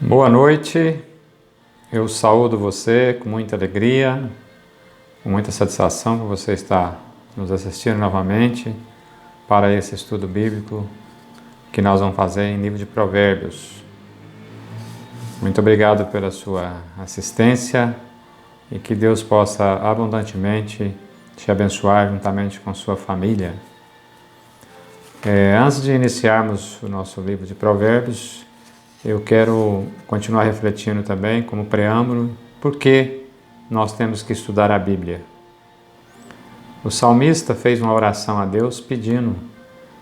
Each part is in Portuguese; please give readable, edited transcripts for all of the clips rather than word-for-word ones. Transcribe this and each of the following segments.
Boa noite, eu saúdo você com muita alegria, com muita satisfação por você estar nos assistindo novamente para esse estudo bíblico que nós vamos fazer em livro de Provérbios. Muito obrigado pela sua assistência e que Deus possa abundantemente te abençoar juntamente com sua família. Antes de iniciarmos o nosso livro de Provérbios, eu quero continuar refletindo também, como preâmbulo, por que nós temos que estudar a Bíblia. O salmista fez uma oração a Deus pedindo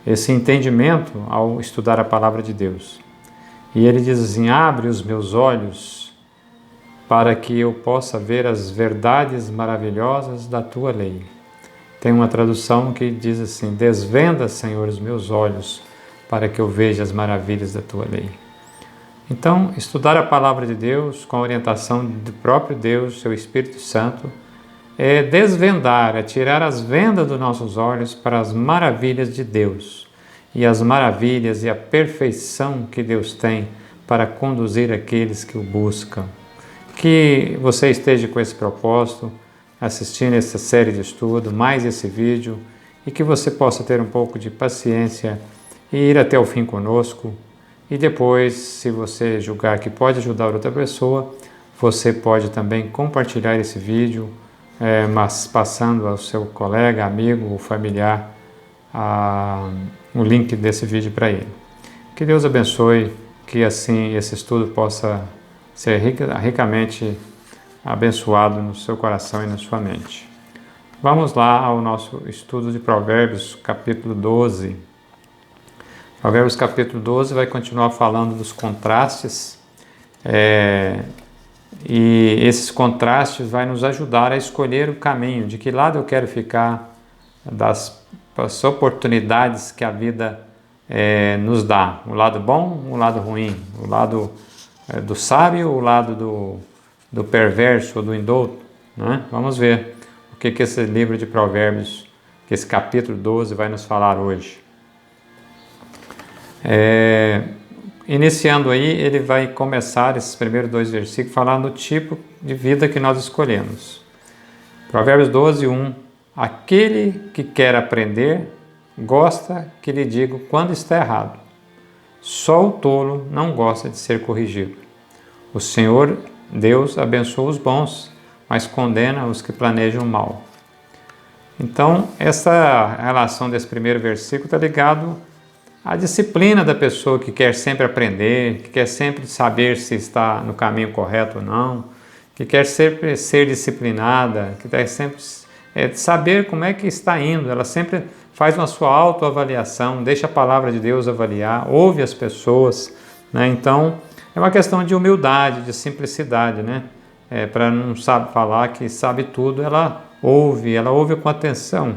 esse entendimento ao estudar a palavra de Deus. E ele diz assim: abre os meus olhos para que eu possa ver as verdades maravilhosas da tua lei. Tem uma tradução que diz assim: desvenda, Senhor, os meus olhos para que eu veja as maravilhas da tua lei. Então, estudar a palavra de Deus com a orientação do próprio Deus, seu Espírito Santo, é desvendar, é tirar as vendas dos nossos olhos para as maravilhas de Deus e as maravilhas e a perfeição que Deus tem para conduzir aqueles que o buscam. Que você esteja com esse propósito, assistindo essa série de estudo, mais esse vídeo, e que você possa ter um pouco de paciência e ir até o fim conosco. E depois, se você julgar que pode ajudar outra pessoa, você pode também compartilhar esse vídeo, mas passando ao seu colega, amigo ou familiar o link desse vídeo para ele. Que Deus abençoe, que assim esse estudo possa ser ricamente abençoado no seu coração e na sua mente. Vamos lá ao nosso estudo de Provérbios, capítulo 12. Provérbios capítulo 12 vai continuar falando dos contrastes, e esses contrastes vai nos ajudar a escolher o caminho, de que lado eu quero ficar das oportunidades que a vida nos dá, o lado bom, o lado ruim, o lado do sábio, o lado do perverso ou do indouto, né? Vamos ver o que esse livro de Provérbios, que esse capítulo 12 vai nos falar hoje. Iniciando aí, ele vai começar esses primeiros 2 versículos falando do tipo de vida que nós escolhemos. Provérbios 12, 1. Aquele que quer aprender, gosta que lhe diga quando está errado. Só o tolo não gosta de ser corrigido. O Senhor Deus abençoa os bons, mas condena os que planejam mal. Então, essa relação desse primeiro versículo está ligado à disciplina da pessoa que quer sempre aprender, que quer sempre saber se está no caminho correto ou não, que quer sempre ser disciplinada, que quer sempre saber como é que está indo. Ela sempre faz uma sua autoavaliação, deixa a palavra de Deus avaliar, ouve as pessoas, né? Então, é uma questão de humildade, de simplicidade, né? Para não sabe falar que sabe tudo, ela ouve com atenção.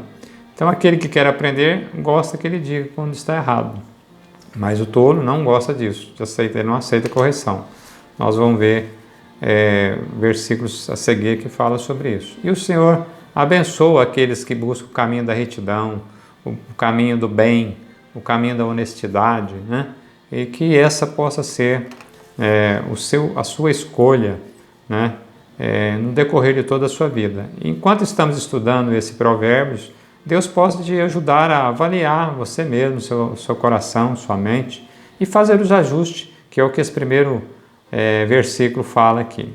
Então, aquele que quer aprender, gosta que ele diga quando está errado. Mas o tolo não gosta disso, ele não aceita correção. Nós vamos ver versículos a seguir que falam sobre isso. E o Senhor abençoa aqueles que buscam o caminho da retidão, o caminho do bem, o caminho da honestidade, né? E que essa possa ser a sua escolha, né? No decorrer de toda a sua vida. Enquanto estamos estudando esse Provérbios, Deus pode te ajudar a avaliar você mesmo, seu coração, sua mente, e fazer os ajustes, que é o que esse primeiro versículo fala aqui.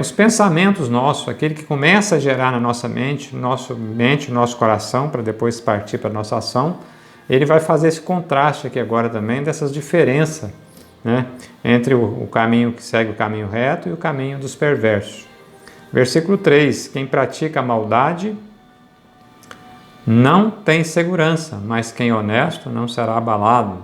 Os pensamentos nossos, aquele que começa a gerar na nossa mente, nosso coração, para depois partir para a nossa ação, ele vai fazer esse contraste aqui agora também, dessas diferenças, né, entre o caminho que segue o caminho reto e o caminho dos perversos. Versículo 3, quem pratica a maldade não tem segurança, mas quem é honesto não será abalado.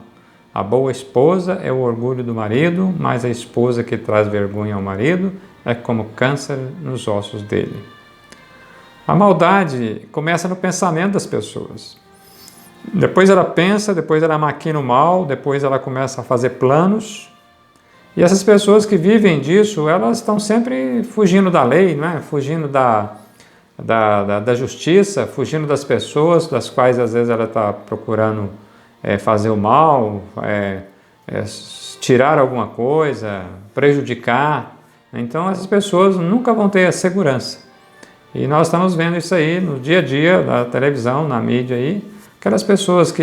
A boa esposa é o orgulho do marido, mas a esposa que traz vergonha ao marido é como câncer nos ossos dele. A maldade começa no pensamento das pessoas. Depois ela pensa, depois ela maquina o mal, depois ela começa a fazer planos. E essas pessoas que vivem disso, elas estão sempre fugindo da lei, não é? Fugindo da justiça, fugindo das pessoas, das quais às vezes ela está procurando fazer o mal, tirar alguma coisa, prejudicar. Então essas pessoas nunca vão ter a segurança. E nós estamos vendo isso aí no dia a dia, na televisão, na mídia aí, aquelas pessoas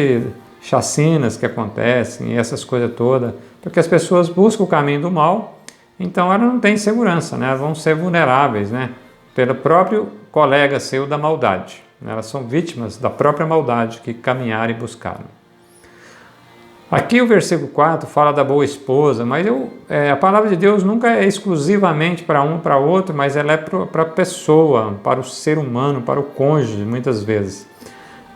chacinas que acontecem e essas coisas todas, porque as pessoas buscam o caminho do mal, então elas não têm segurança, né? Elas vão ser vulneráveis, né? Pelo próprio colega seu da maldade. Elas são vítimas da própria maldade que caminharam e buscaram. Aqui o versículo 4 fala da boa esposa, mas a palavra de Deus nunca é exclusivamente para um para outro, mas ela é para a pessoa, para o ser humano, para o cônjuge, muitas vezes.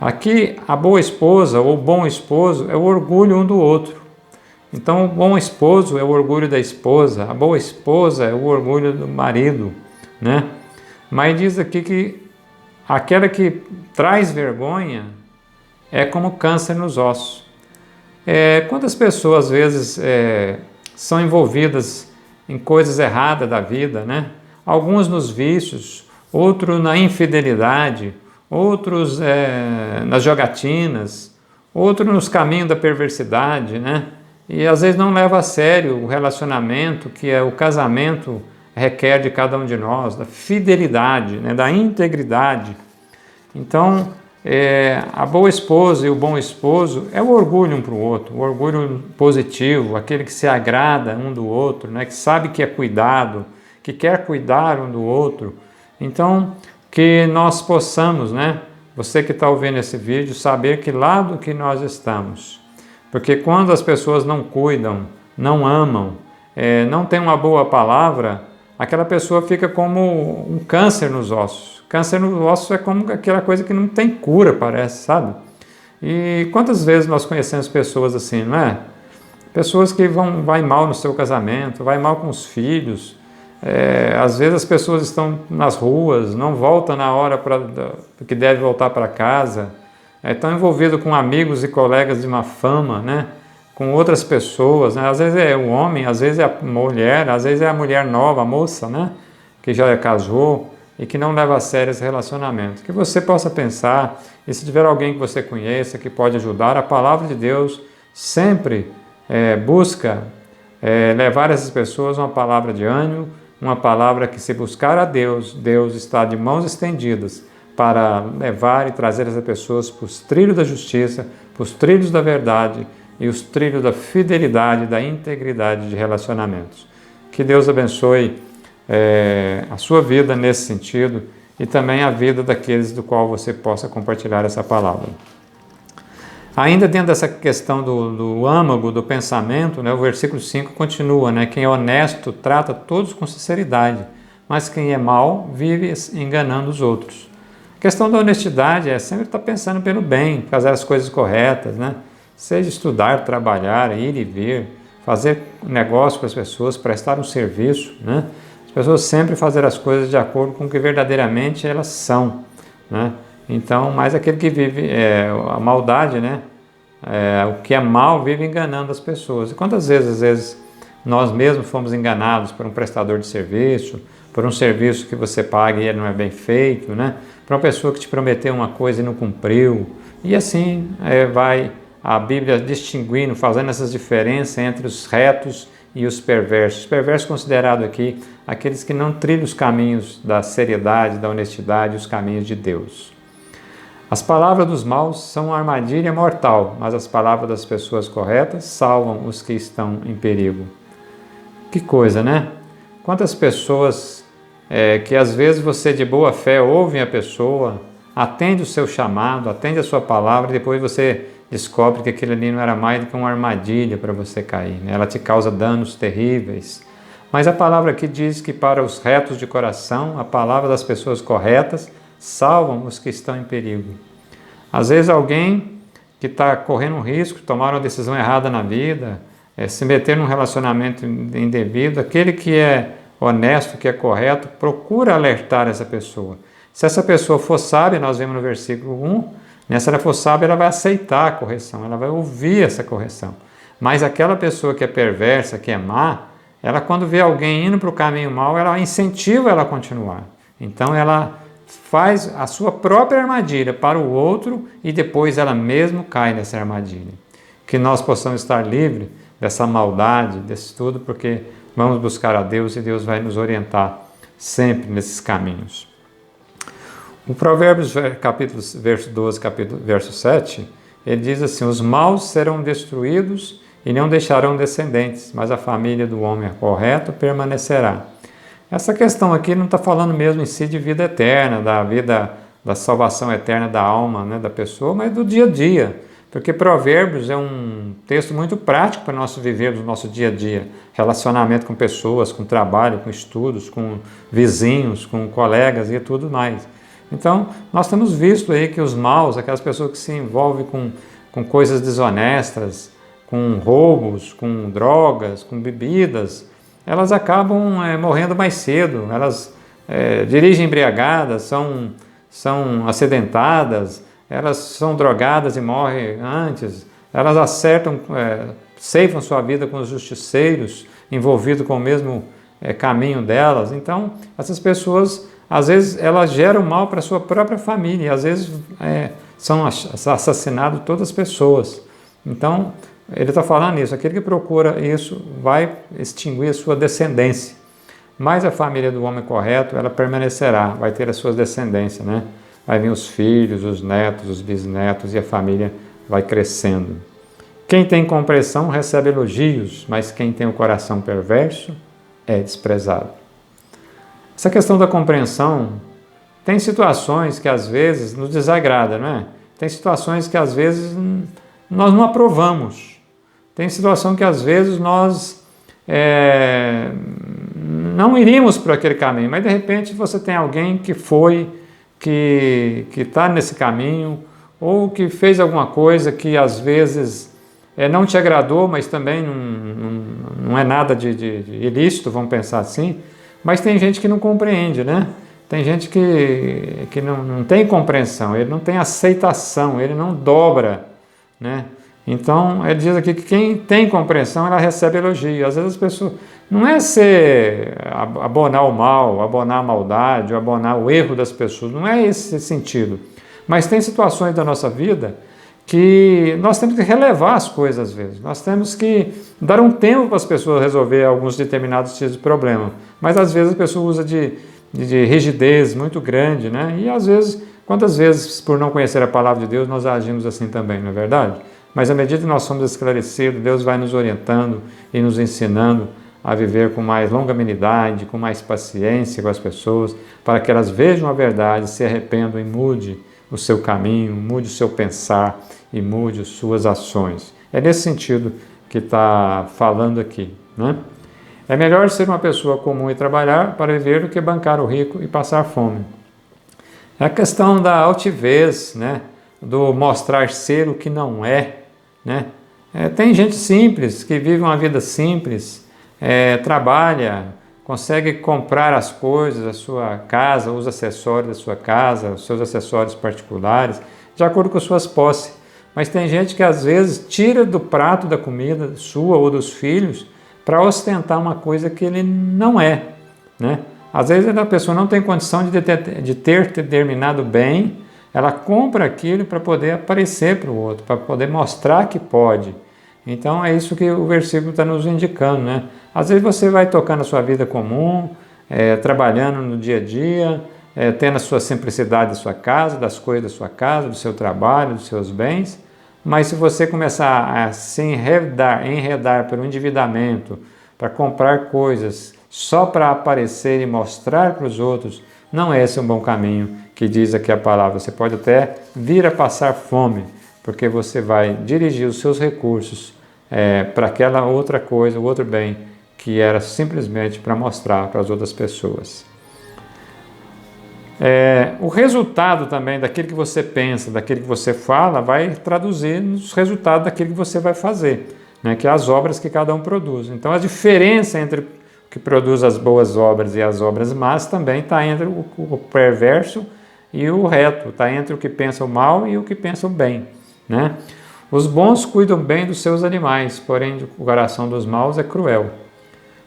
Aqui a boa esposa ou o bom esposo é o orgulho um do outro. Então o bom esposo é o orgulho da esposa, a boa esposa é o orgulho do marido, né? Mas diz aqui que aquela que traz vergonha é como câncer nos ossos. Quantas pessoas às vezes são envolvidas em coisas erradas da vida, né? Alguns nos vícios, outros na infidelidade, outros nas jogatinas, outros nos caminhos da perversidade, né? E às vezes não leva a sério o relacionamento que o casamento requer de cada um de nós, da fidelidade, né? Da integridade. Então, a boa esposa e o bom esposo é o orgulho um para o outro, o orgulho positivo, aquele que se agrada um do outro, né? Que sabe que é cuidado, que quer cuidar um do outro. Então, que nós possamos, né? Você que está ouvindo esse vídeo, saber que lado que nós estamos. Porque quando as pessoas não cuidam, não amam, não têm uma boa palavra, aquela pessoa fica como um câncer nos ossos. Câncer nos ossos é como aquela coisa que não tem cura, parece, sabe? E quantas vezes nós conhecemos pessoas assim, não é? Pessoas que vai mal no seu casamento, vai mal com os filhos. Às vezes as pessoas estão nas ruas, não voltam na hora que deve voltar para casa. Estão envolvidos com amigos e colegas de má fama, né? Com outras pessoas, né? Às vezes é o homem, às vezes é a mulher, às vezes é a mulher nova, a moça, né? Que já casou e que não leva a sério esse relacionamento. Que você possa pensar, e se tiver alguém que você conheça, que pode ajudar, a palavra de Deus sempre busca levar essas pessoas uma palavra de ânimo, uma palavra que, se buscar a Deus, Deus está de mãos estendidas para levar e trazer essas pessoas para os trilhos da justiça, para os trilhos da verdade e os trilhos da fidelidade, da integridade de relacionamentos. Que Deus abençoe a sua vida nesse sentido e também a vida daqueles do qual você possa compartilhar essa palavra. Ainda dentro dessa questão do âmago, do pensamento, né, o versículo 5 continua, né? Quem é honesto trata todos com sinceridade, mas quem é mau vive enganando os outros. A questão da honestidade é sempre estar pensando pelo bem, fazer as coisas corretas, né? Seja estudar, trabalhar, ir e vir, fazer negócio com as pessoas, prestar um serviço, né? As pessoas sempre fazer as coisas de acordo com o que verdadeiramente elas são, né? Então, mas aquele que vive a maldade, né? O que é mal vive enganando as pessoas. E quantas vezes, às vezes, nós mesmos fomos enganados por um prestador de serviço, por um serviço que você paga e ele não é bem feito, né? Para uma pessoa que te prometeu uma coisa e não cumpriu. E assim vai a Bíblia distinguindo, fazendo essas diferenças entre os retos e os perversos. Os perversos considerados aqui aqueles que não trilham os caminhos da seriedade, da honestidade, os caminhos de Deus. As palavras dos maus são uma armadilha mortal, mas as palavras das pessoas corretas salvam os que estão em perigo. Que coisa, né? Quantas pessoas que às vezes você de boa fé ouve a pessoa, atende o seu chamado, atende a sua palavra e depois você descobre que aquilo ali não era mais do que uma armadilha para você cair, né? Ela te causa danos terríveis. Mas a palavra aqui diz que para os retos de coração, a palavra das pessoas corretas salvam os que estão em perigo. Às vezes alguém que está correndo um risco, tomar uma decisão errada na vida, se meter num relacionamento indevido, aquele que é honesto, que é correto, procura alertar essa pessoa. Se essa pessoa for sábia, nós vemos no versículo 1, né, se ela for sábia, ela vai aceitar a correção, ela vai ouvir essa correção. Mas aquela pessoa que é perversa, que é má, ela quando vê alguém indo para o caminho mau, ela incentiva ela a continuar. Então ela faz a sua própria armadilha para o outro e depois ela mesma cai nessa armadilha. Que nós possamos estar livres dessa maldade, desse tudo, porque vamos buscar a Deus e Deus vai nos orientar sempre nesses caminhos. O Provérbios, capítulo, verso 12, capítulo, verso 7, ele diz assim: os maus serão destruídos e não deixarão descendentes, mas a família do homem correto permanecerá. Essa questão aqui não está falando mesmo em si de vida eterna, da salvação eterna da alma, né, da pessoa, mas do dia a dia. Porque Provérbios é um texto muito prático para nós vivermos no nosso dia a dia. Relacionamento com pessoas, com trabalho, com estudos, com vizinhos, com colegas e tudo mais. Então, nós temos visto aí que os maus, aquelas pessoas que se envolvem com coisas desonestas, com roubos, com drogas, com bebidas, elas acabam morrendo mais cedo, elas dirigem embriagadas, são acidentadas, elas são drogadas e morrem antes, elas ceifam sua vida com os justiceiros, envolvidos com o mesmo caminho delas. Então, essas pessoas, às vezes, elas geram mal para a sua própria família, e às vezes são assassinadas todas as pessoas. Então, ele está falando isso, aquele que procura isso vai extinguir a sua descendência, mas a família do homem correto, ela permanecerá, vai ter as suas descendências, né? Vai vir os filhos, os netos, os bisnetos e a família vai crescendo. Quem tem compreensão recebe elogios, mas quem tem o coração perverso é desprezado. Essa questão da compreensão, tem situações que às vezes nos desagrada, não é? Tem situações que às vezes nós não aprovamos. Tem situação que às vezes nós não iríamos por aquele caminho, mas de repente você tem alguém que está nesse caminho, ou que fez alguma coisa que às vezes não te agradou, mas também não é nada de ilícito, vamos pensar assim, mas tem gente que não compreende, né? Tem gente que não tem compreensão, ele não tem aceitação, ele não dobra, né? Então, ele diz aqui que quem tem compreensão, ela recebe elogio. Às vezes as pessoas... Não é abonar o mal, abonar a maldade, abonar o erro das pessoas, não é esse sentido. Mas tem situações da nossa vida que nós temos que relevar as coisas às vezes. Nós temos que dar um tempo para as pessoas resolver alguns determinados tipos de problema. Mas às vezes a pessoa usa de rigidez muito grande, né? E às vezes, quantas vezes por não conhecer a palavra de Deus nós agimos assim também, não é verdade? Mas à medida que nós somos esclarecidos, Deus vai nos orientando e nos ensinando a viver com mais longanimidade, com mais paciência com as pessoas, para que elas vejam a verdade, se arrependam e mude o seu caminho, mude o seu pensar e mude as suas ações. É nesse sentido que está falando aqui, né? É melhor ser uma pessoa comum e trabalhar para viver do que bancar o rico e passar fome. É a questão da altivez, né? Do mostrar ser o que não é, né? Tem gente simples, que vive uma vida simples, trabalha, consegue comprar as coisas da sua casa, os acessórios da sua casa, os seus acessórios particulares, de acordo com as suas posses. Mas tem gente que às vezes tira do prato da comida sua ou dos filhos para ostentar uma coisa que ele não é, né? Às vezes a pessoa não tem condição de ter determinado bem, ela compra aquilo para poder aparecer para o outro, para poder mostrar que pode. Então é isso que o versículo está nos indicando, né? Às vezes você vai tocando a sua vida comum, trabalhando no dia a dia, tendo a sua simplicidade da sua casa, das coisas da sua casa, do seu trabalho, dos seus bens, mas se você começar a se enredar pelo endividamento, para comprar coisas só para aparecer e mostrar para os outros, não é esse um bom caminho que diz aqui a palavra. Você pode até vir a passar fome, porque você vai dirigir os seus recursos para aquela outra coisa, o outro bem, que era simplesmente para mostrar para as outras pessoas. O resultado também daquilo que você pensa, daquilo que você fala, vai traduzir nos resultados daquilo que você vai fazer, né? Que é as obras que cada um produz. Então a diferença entre o que produz as boas obras e as obras más também está entre o perverso e o reto, está entre o que pensa o mal e o que pensa o bem, né? Os bons cuidam bem dos seus animais, porém o coração dos maus é cruel.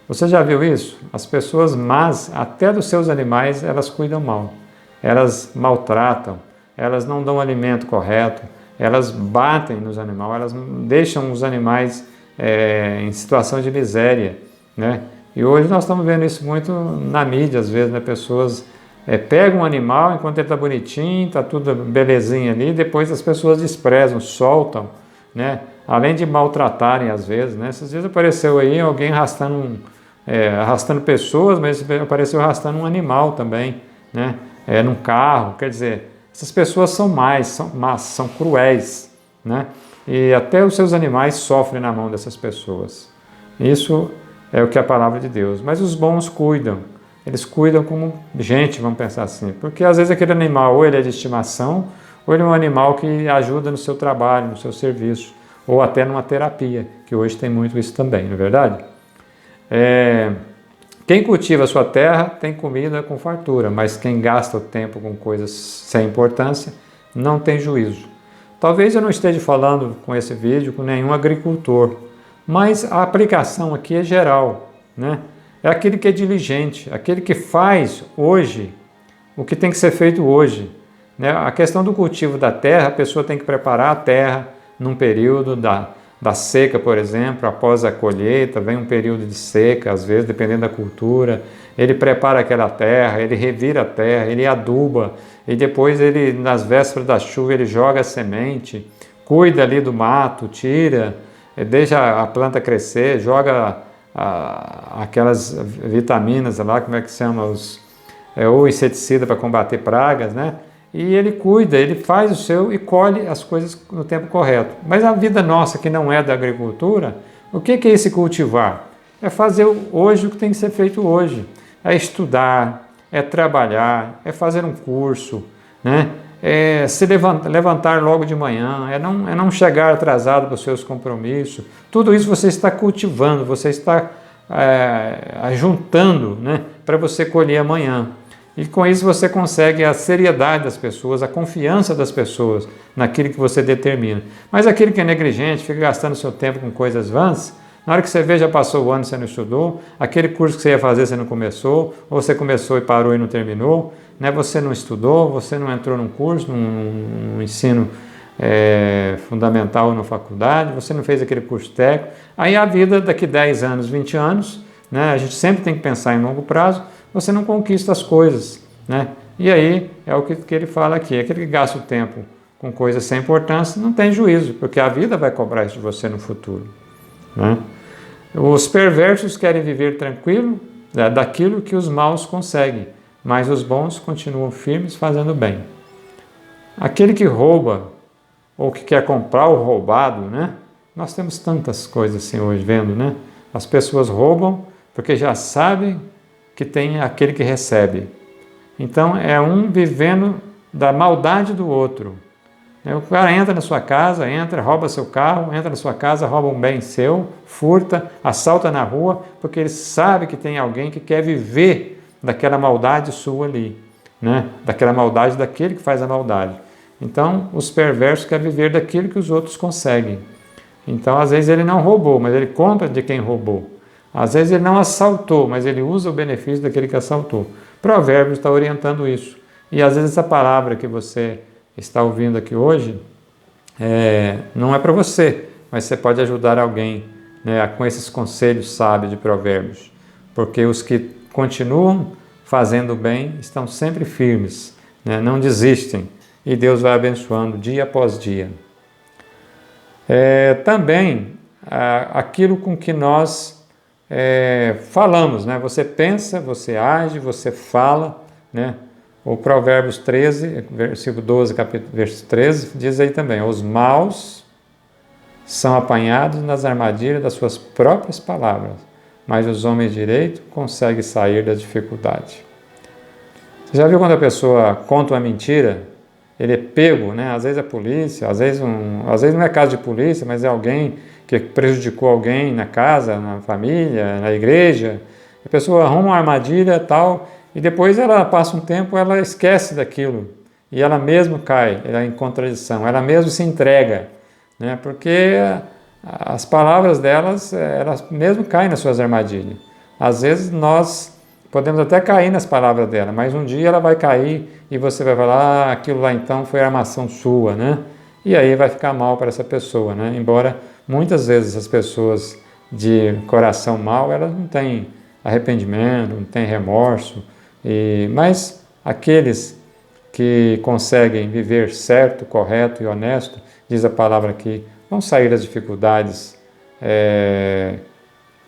Você já viu isso? As pessoas más, até dos seus animais, elas cuidam mal. Elas maltratam, elas não dão alimento correto, elas batem nos animais, elas deixam os animais em situação de miséria, né? E hoje nós estamos vendo isso muito na mídia, às vezes, né? Pessoas pegam um animal enquanto ele está bonitinho, está tudo belezinha ali, depois as pessoas desprezam, soltam, né? Além de maltratarem às vezes, né? Esses dias apareceu aí alguém arrastando pessoas, mas apareceu arrastando um animal também, né? Num carro, quer dizer, essas pessoas são más, são cruéis, né? E até os seus animais sofrem na mão dessas pessoas. Isso é o que é a palavra de Deus. Mas os bons cuidam, eles cuidam como gente, vamos pensar assim, porque às vezes aquele animal ou ele é de estimação, ou ele é um animal que ajuda no seu trabalho, no seu serviço, ou até numa terapia, que hoje tem muito isso também, não é verdade? Quem cultiva a sua terra tem comida com fartura, mas quem gasta o tempo com coisas sem importância não tem juízo. Talvez eu não esteja falando com esse vídeo com nenhum agricultor, mas a aplicação aqui é geral, né? É aquele que é diligente, aquele que faz hoje o que tem que ser feito hoje, né? A questão do cultivo da terra, a pessoa tem que preparar a terra num período da seca, por exemplo, após a colheita, vem um período de seca, às vezes, dependendo da cultura, ele prepara aquela terra, ele revira a terra, ele aduba, e depois ele, nas vésperas da chuva, ele joga a semente, cuida ali do mato, tira, deixa a planta crescer, joga aquelas vitaminas lá, como é que se chama, ou inseticida para combater pragas, né? E ele cuida, ele faz o seu e colhe as coisas no tempo correto. Mas a vida nossa, que não é da agricultura, o que é esse cultivar? É fazer hoje o que tem que ser feito hoje. É estudar, é trabalhar, é fazer um curso, né? É se levantar logo de manhã, é não chegar atrasado para os seus compromissos. Tudo isso você está cultivando, você está ajuntando, né, para você colher amanhã. E com isso você consegue a seriedade das pessoas, a confiança das pessoas naquilo que você determina. Mas aquele que é negligente, fica gastando seu tempo com coisas vãs, na hora que você vê, já passou o ano e você não estudou, aquele curso que você ia fazer você não começou, ou você começou e parou e não terminou, né? Você não estudou, você não entrou num curso, num ensino fundamental ou na faculdade, você não fez aquele curso técnico. Aí a vida daqui 10 anos, 20 anos, né? A gente sempre tem que pensar em longo prazo, você não conquista as coisas, né? E aí é o que ele fala aqui, aquele que gasta o tempo com coisas sem importância não tem juízo, porque a vida vai cobrar isso de você no futuro, né? Os perversos querem viver tranquilo, daquilo que os maus conseguem, mas os bons continuam firmes fazendo bem. Aquele que rouba ou que quer comprar o roubado, né? Nós temos tantas coisas assim hoje vendo, né? As pessoas roubam porque já sabem que tem aquele que recebe. Então é um vivendo da maldade do outro. O cara entra na sua casa, rouba seu carro, entra na sua casa, rouba um bem seu, furta, assalta na rua, porque ele sabe que tem alguém que quer viver daquela maldade sua ali, né? Daquela maldade daquele que faz a maldade. Então os perversos querem viver daquilo que os outros conseguem. Então às vezes ele não roubou, mas ele compra de quem roubou. Às vezes ele não assaltou, mas ele usa o benefício daquele que assaltou. Provérbios está orientando isso. E às vezes essa palavra que você está ouvindo aqui hoje não é para você, mas você pode ajudar alguém, né, com esses conselhos sábios de Provérbios. Porque os que continuam fazendo bem estão sempre firmes, né, não desistem. E Deus vai abençoando dia após dia. Também aquilo com que nós falamos, né? Você pensa, você age, você fala, né? O Provérbios 13, versículo 12, verso 13, diz aí também: os maus são apanhados nas armadilhas das suas próprias palavras, mas os homens de direito conseguem sair da dificuldade. Você já viu quando a pessoa conta uma mentira, ele é pego, né? Às vezes é polícia, às vezes não é caso de polícia, mas é alguém que prejudicou alguém na casa, na família, na igreja. A pessoa arruma uma armadilha e tal, e depois ela passa um tempo, ela esquece daquilo, e ela mesmo cai, ela é em contradição, ela mesmo se entrega, né? Porque as palavras delas, elas mesmo caem nas suas armadilhas. Às vezes nós podemos até cair nas palavras dela, mas um dia ela vai cair e você vai falar: aquilo lá então foi armação sua, né? E aí vai ficar mal para essa pessoa, né? Embora muitas vezes as pessoas de coração mau, elas não têm arrependimento, não têm remorso, mas aqueles que conseguem viver certo, correto e honesto, diz a palavra aqui, vão sair das dificuldades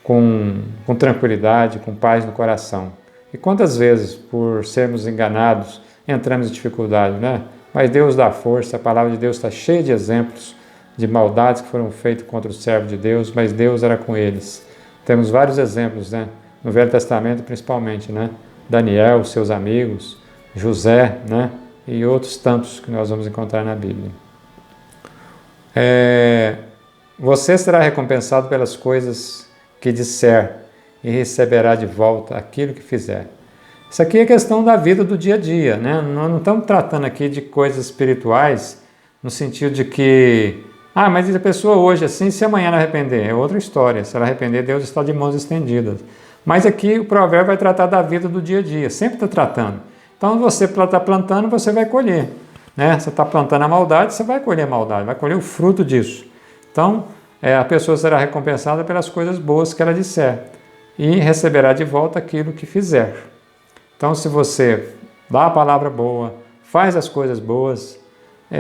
com tranquilidade, com paz no coração. E quantas vezes, por sermos enganados, entramos em dificuldade, né? Mas Deus dá força, a palavra de Deus está cheia de exemplos de maldades que foram feitas contra o servo de Deus, mas Deus era com eles. Temos vários exemplos, né? No Velho Testamento principalmente, né? Daniel, seus amigos, José, né? E outros tantos que nós vamos encontrar na Bíblia. Você será recompensado pelas coisas que disser e receberá de volta aquilo que fizer. Isso aqui é questão da vida do dia a dia, né? Nós não estamos tratando aqui de coisas espirituais no sentido de que, mas a pessoa hoje assim, se amanhã não arrepender, é outra história. Se ela arrepender, Deus está de mãos estendidas. Mas aqui o provérbio vai tratar da vida do dia a dia, sempre está tratando. Então você está plantando, você vai colher, né? Você está plantando a maldade, você vai colher a maldade, vai colher o fruto disso. Então, a pessoa será recompensada pelas coisas boas que ela disser e receberá de volta aquilo que fizer. Então, se você dá a palavra boa, faz as coisas boas,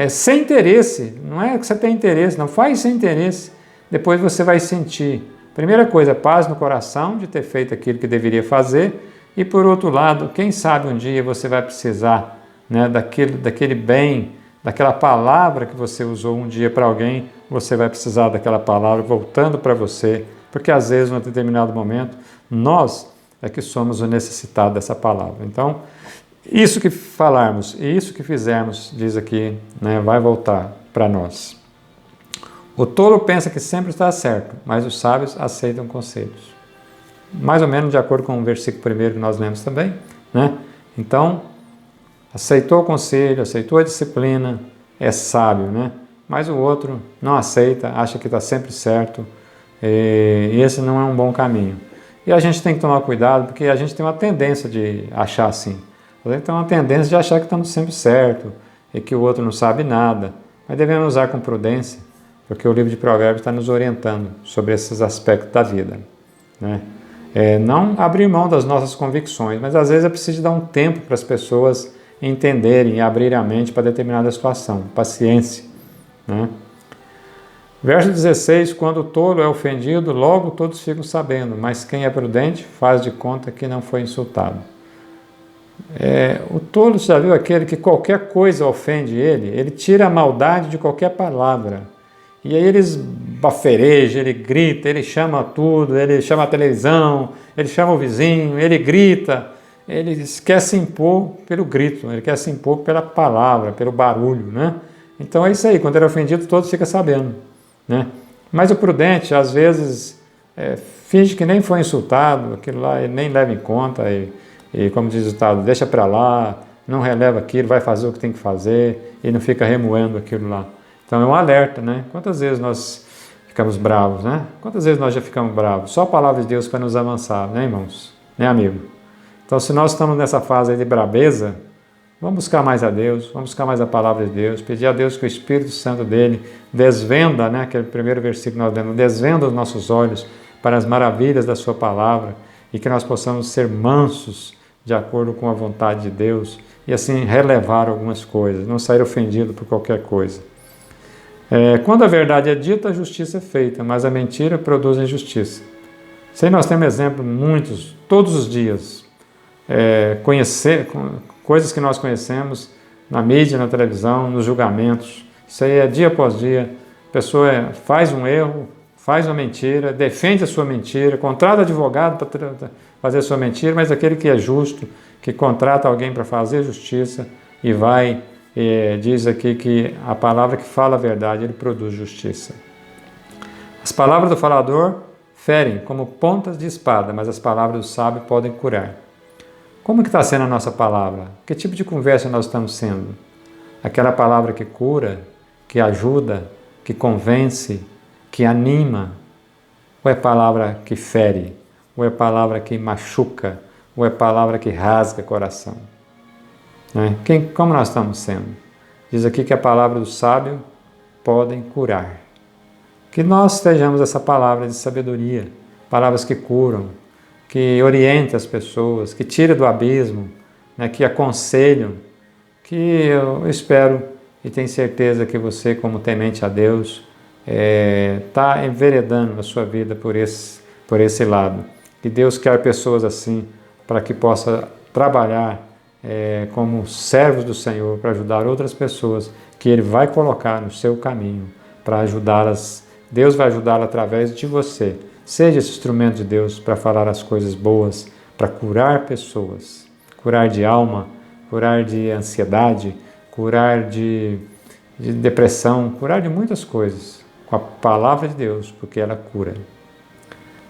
sem interesse, não é que você tem interesse, não, faz sem interesse, depois você vai sentir, primeira coisa, paz no coração de ter feito aquilo que deveria fazer, e por outro lado, quem sabe um dia você vai precisar, né, daquele bem, daquela palavra que você usou um dia para alguém, você vai precisar daquela palavra voltando para você, porque às vezes, em um determinado momento, nós é que somos o necessitado dessa palavra. Então, isso que falarmos e isso que fizermos, diz aqui, né, vai voltar para nós. O tolo pensa que sempre está certo, mas os sábios aceitam conselhos. Mais ou menos de acordo com o versículo primeiro que nós lemos também, né? Então, aceitou o conselho, aceitou a disciplina, é sábio, né? Mas o outro não aceita, acha que está sempre certo, e esse não é um bom caminho. E a gente tem que tomar cuidado, porque a gente tem uma tendência de achar assim. A gente tem uma tendência de achar que estamos sempre certo e que o outro não sabe nada. Mas devemos usar com prudência, porque o livro de Provérbios está nos orientando sobre esses aspectos da vida, né? Não abrir mão das nossas convicções, mas às vezes é preciso dar um tempo para as pessoas entenderem e abrirem a mente para determinada situação. Paciência, né? Verso 16, quando o tolo é ofendido, logo todos ficam sabendo, mas quem é prudente faz de conta que não foi insultado. O tolo, você já viu aquele que qualquer coisa ofende ele tira a maldade de qualquer palavra. E aí ele bafereja, ele grita, ele chama tudo, ele chama a televisão, ele chama o vizinho, ele grita, ele quer se impor pelo grito, ele quer se impor pela palavra, pelo barulho, né? Então é isso aí, quando ele é ofendido, todos ficam sabendo, né? Mas o prudente, às vezes, finge que nem foi insultado, aquilo lá ele nem leva em conta, e como diz o ditado, deixa para lá, não releva aquilo, vai fazer o que tem que fazer, e não fica remoendo aquilo lá. Então é um alerta, né? Quantas vezes nós ficamos bravos, né? Quantas vezes nós já ficamos bravos? Só a palavra de Deus para nos avançar, né, irmãos? Né, amigo? Então, se nós estamos nessa fase aí de brabeza, vamos buscar mais a Deus, vamos buscar mais a palavra de Deus, pedir a Deus que o Espírito Santo dele desvenda, né? Aquele primeiro versículo que nós lemos, desvenda os nossos olhos para as maravilhas da sua palavra e que nós possamos ser mansos de acordo com a vontade de Deus e assim relevar algumas coisas, não sair ofendido por qualquer coisa. Quando a verdade é dita, a justiça é feita, mas a mentira produz injustiça. Isso aí nós temos exemplos muitos, todos os dias. Conhecer coisas que nós conhecemos na mídia, na televisão, nos julgamentos. Isso aí é dia após dia. A pessoa faz um erro, faz uma mentira, defende a sua mentira, contrata advogado para fazer a sua mentira, mas aquele que é justo, que contrata alguém para fazer justiça e vai... diz aqui que a palavra que fala a verdade, ele produz justiça. As palavras do falador ferem como pontas de espada, mas as palavras do sábio podem curar. Como que está sendo a nossa palavra? Que tipo de conversa nós estamos sendo? Aquela palavra que cura, que ajuda, que convence, que anima? Ou é palavra que fere? Ou é palavra que machuca? Ou é palavra que rasga coração? Como nós estamos sendo? Diz aqui que a palavra do sábio podem curar. Que nós estejamos essa palavra de sabedoria, palavras que curam, que orientam as pessoas, que tiram do abismo, né, que aconselham, que eu espero e tenho certeza que você, como temente a Deus, está enveredando a sua vida por esse lado. Que Deus quer pessoas assim, para que possa trabalhar como servos do Senhor, para ajudar outras pessoas que Ele vai colocar no seu caminho, para ajudá-las. Deus vai ajudá-la através de você. Seja esse instrumento de Deus para falar as coisas boas, para curar pessoas, curar de alma, curar de ansiedade, curar de depressão, curar de muitas coisas, com a palavra de Deus, porque ela cura.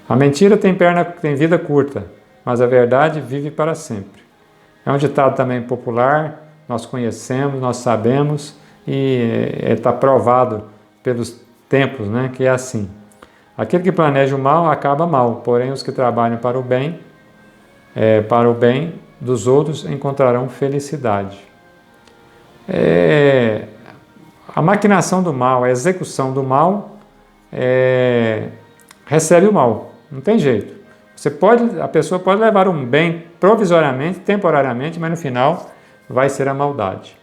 A mentira tem vida curta, mas a verdade vive para sempre. É um ditado também popular, nós conhecemos, nós sabemos, e está provado pelos tempos, né, que é assim. Aquele que planeja o mal acaba mal, porém os que trabalham para o bem dos outros encontrarão felicidade. A maquinação do mal, a execução do mal, recebe o mal, não tem jeito. A pessoa pode levar um bem provisoriamente, temporariamente, mas no final vai ser a maldade.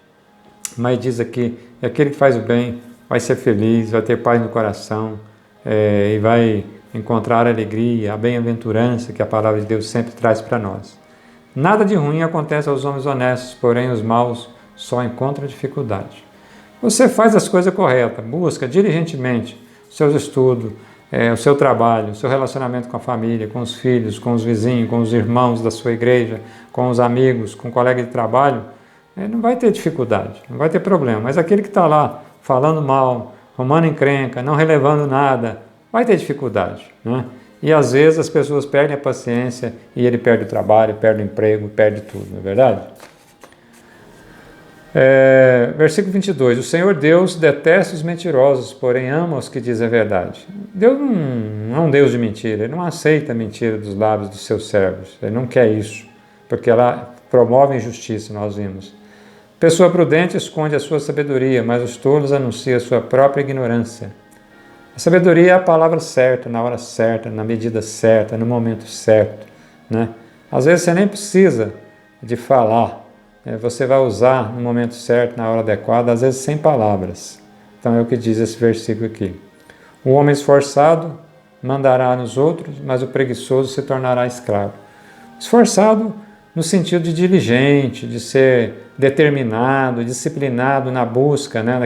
Mas diz aqui, aquele que faz o bem vai ser feliz, vai ter paz no coração, e vai encontrar a alegria, a bem-aventurança que a palavra de Deus sempre traz para nós. Nada de ruim acontece aos homens honestos, porém os maus só encontram dificuldade. Você faz as coisas corretas, busca diligentemente os seus estudos, o seu trabalho, o seu relacionamento com a família, com os filhos, com os vizinhos, com os irmãos da sua igreja, com os amigos, com o colega de trabalho, não vai ter dificuldade, não vai ter problema. Mas aquele que está lá falando mal, arrumando encrenca, não relevando nada, vai ter dificuldade, né? E às vezes as pessoas perdem a paciência e ele perde o trabalho, perde o emprego, perde tudo, não é verdade? Versículo 22, o Senhor Deus detesta os mentirosos, porém ama os que dizem a verdade. Deus não é um Deus de mentira, Ele não aceita a mentira dos lábios dos seus servos, Ele não quer isso, porque ela promove injustiça, nós vimos. Pessoa prudente esconde a sua sabedoria, mas os tolos anunciam a sua própria ignorância. A sabedoria é a palavra certa, na hora certa, na medida certa, no momento certo, né? Às vezes você nem precisa de falar, você vai usar no momento certo, na hora adequada, às vezes sem palavras. Então é o que diz esse versículo aqui. O homem esforçado mandará nos outros, mas o preguiçoso se tornará escravo. Esforçado no sentido de diligente, de ser determinado, disciplinado na busca, né,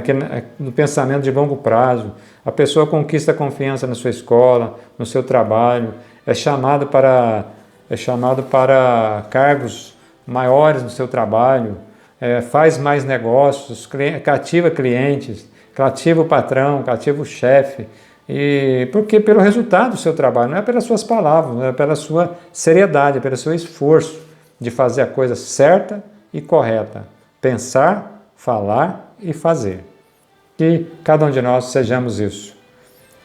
no pensamento de longo prazo. A pessoa conquista a confiança na sua escola, no seu trabalho, é chamado para cargos maiores no seu trabalho, faz mais negócios, cativa clientes, cativa o patrão, cativa o chefe, e porque pelo resultado do seu trabalho, não é pelas suas palavras, não é pela sua seriedade, é pelo seu esforço de fazer a coisa certa e correta. Pensar, falar e fazer. Que cada um de nós sejamos isso.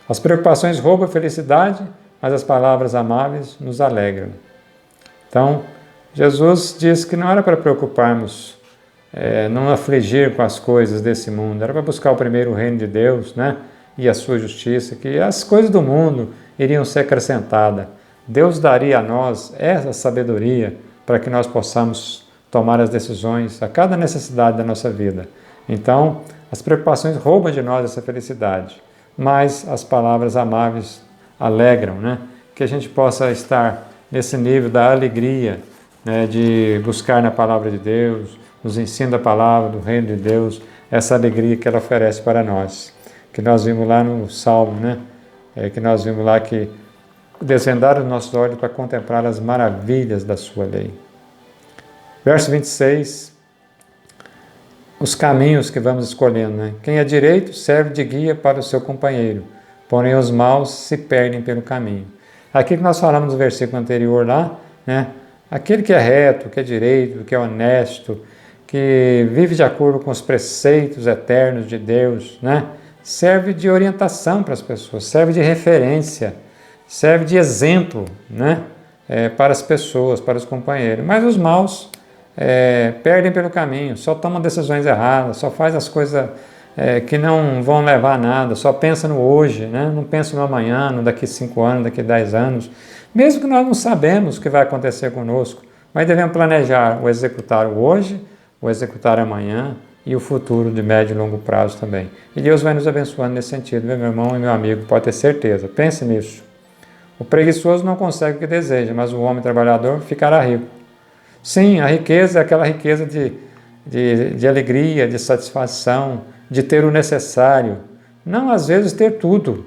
As preocupações roubam a felicidade, mas as palavras amáveis nos alegram. Então, Jesus disse que não era para preocuparmos, não afligir com as coisas desse mundo, era para buscar o primeiro reino de Deus, né? E a sua justiça, que as coisas do mundo iriam ser acrescentadas. Deus daria a nós essa sabedoria para que nós possamos tomar as decisões a cada necessidade da nossa vida. Então, as preocupações roubam de nós essa felicidade, mas as palavras amáveis alegram, né? Que a gente possa estar nesse nível da alegria, né? De buscar na palavra de Deus, nos ensina a palavra do reino de Deus, essa alegria que ela oferece para nós. Que nós vimos lá no Salmo, né? Que nós vimos lá que desvendar os nossos olhos para contemplar as maravilhas da sua lei. Verso 26, os caminhos que vamos escolhendo, né? Quem é direito serve de guia para o seu companheiro, porém os maus se perdem pelo caminho. Aqui que nós falamos no versículo anterior lá, né? Aquele que é reto, que é direito, que é honesto, que vive de acordo com os preceitos eternos de Deus, né? Serve de orientação para as pessoas, serve de referência, serve de exemplo, né? Para as pessoas, para os companheiros. Mas os maus perdem pelo caminho, só tomam decisões erradas, só faz as coisas que não vão levar a nada, só pensa no hoje, né? Não pensa no amanhã, no daqui 5 anos, daqui 10 anos. Mesmo que nós não sabemos o que vai acontecer conosco, mas devemos planejar o executar o hoje, o executar amanhã e o futuro de médio e longo prazo também. E Deus vai nos abençoando nesse sentido, meu irmão e meu amigo, pode ter certeza. Pense nisso. O preguiçoso não consegue o que deseja, mas o homem trabalhador ficará rico. Sim, a riqueza é aquela riqueza de alegria, de satisfação, de ter o necessário. Não, às vezes, ter tudo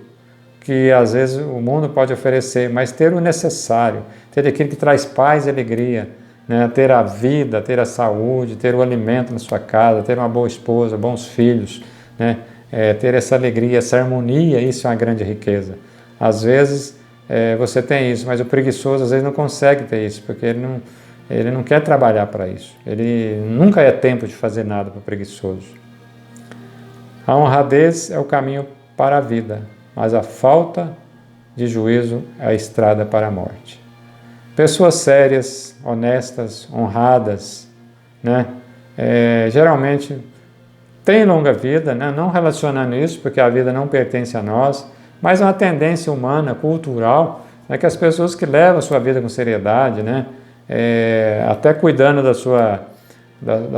que, às vezes, o mundo pode oferecer, mas ter o necessário, ter aquilo que traz paz e alegria, né? Ter a vida, ter a saúde, ter o alimento na sua casa, ter uma boa esposa, bons filhos, né? Ter essa alegria, essa harmonia, isso é uma grande riqueza. Às vezes, você tem isso, mas o preguiçoso, às vezes, não consegue ter isso, porque ele não quer trabalhar para isso. Ele nunca é tempo de fazer nada para o preguiçoso. A honradez é o caminho para a vida, mas a falta de juízo é a estrada para a morte. Pessoas sérias, honestas, honradas, né? Geralmente têm longa vida, né? Não relacionando isso, porque a vida não pertence a nós, mas é uma tendência humana, cultural, né? Que as pessoas que levam a sua vida com seriedade, né? Até cuidando da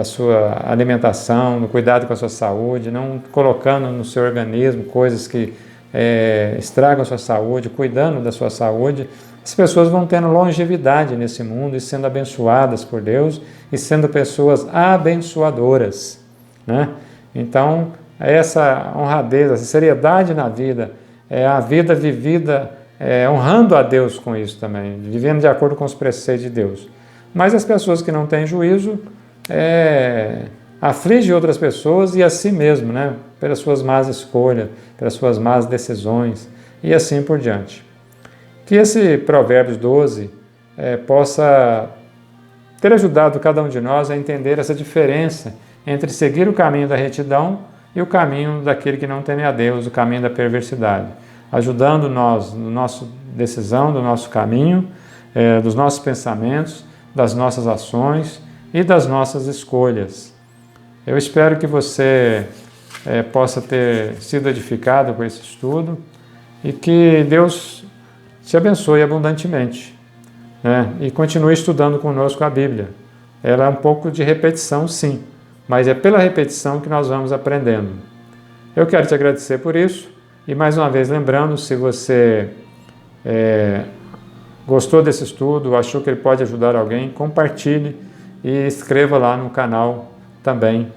sua alimentação, no cuidado com a sua saúde, não colocando no seu organismo coisas que estragam a sua saúde, cuidando da sua saúde, as pessoas vão tendo longevidade nesse mundo e sendo abençoadas por Deus e sendo pessoas abençoadoras, né? Então, essa honradez, essa seriedade na vida, é a vida vivida honrando a Deus com isso também, vivendo de acordo com os preceitos de Deus. Mas as pessoas que não têm juízo afligem outras pessoas e a si mesmo, né? Pelas suas más escolhas, pelas suas más decisões e assim por diante. Que esse Provérbios 12 possa ter ajudado cada um de nós a entender essa diferença entre seguir o caminho da retidão e o caminho daquele que não teme a Deus, o caminho da perversidade, ajudando nós na nossa decisão, do nosso caminho, dos nossos pensamentos, das nossas ações e das nossas escolhas. Eu espero que você possa ter sido edificado com esse estudo e que Deus te abençoe abundantemente, né? E continue estudando conosco a Bíblia. Ela é um pouco de repetição, sim, mas é pela repetição que nós vamos aprendendo. Eu quero te agradecer por isso e, mais uma vez, lembrando, se você gostou desse estudo, achou que ele pode ajudar alguém, compartilhe e inscreva lá no canal também,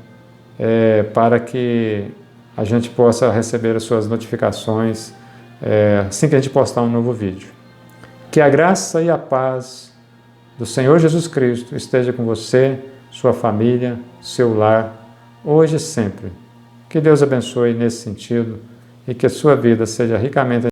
para que a gente possa receber as suas notificações assim que a gente postar um novo vídeo. Que a graça e a paz do Senhor Jesus Cristo esteja com você, sua família, seu lar, hoje e sempre. Que Deus abençoe nesse sentido e que a sua vida seja ricamente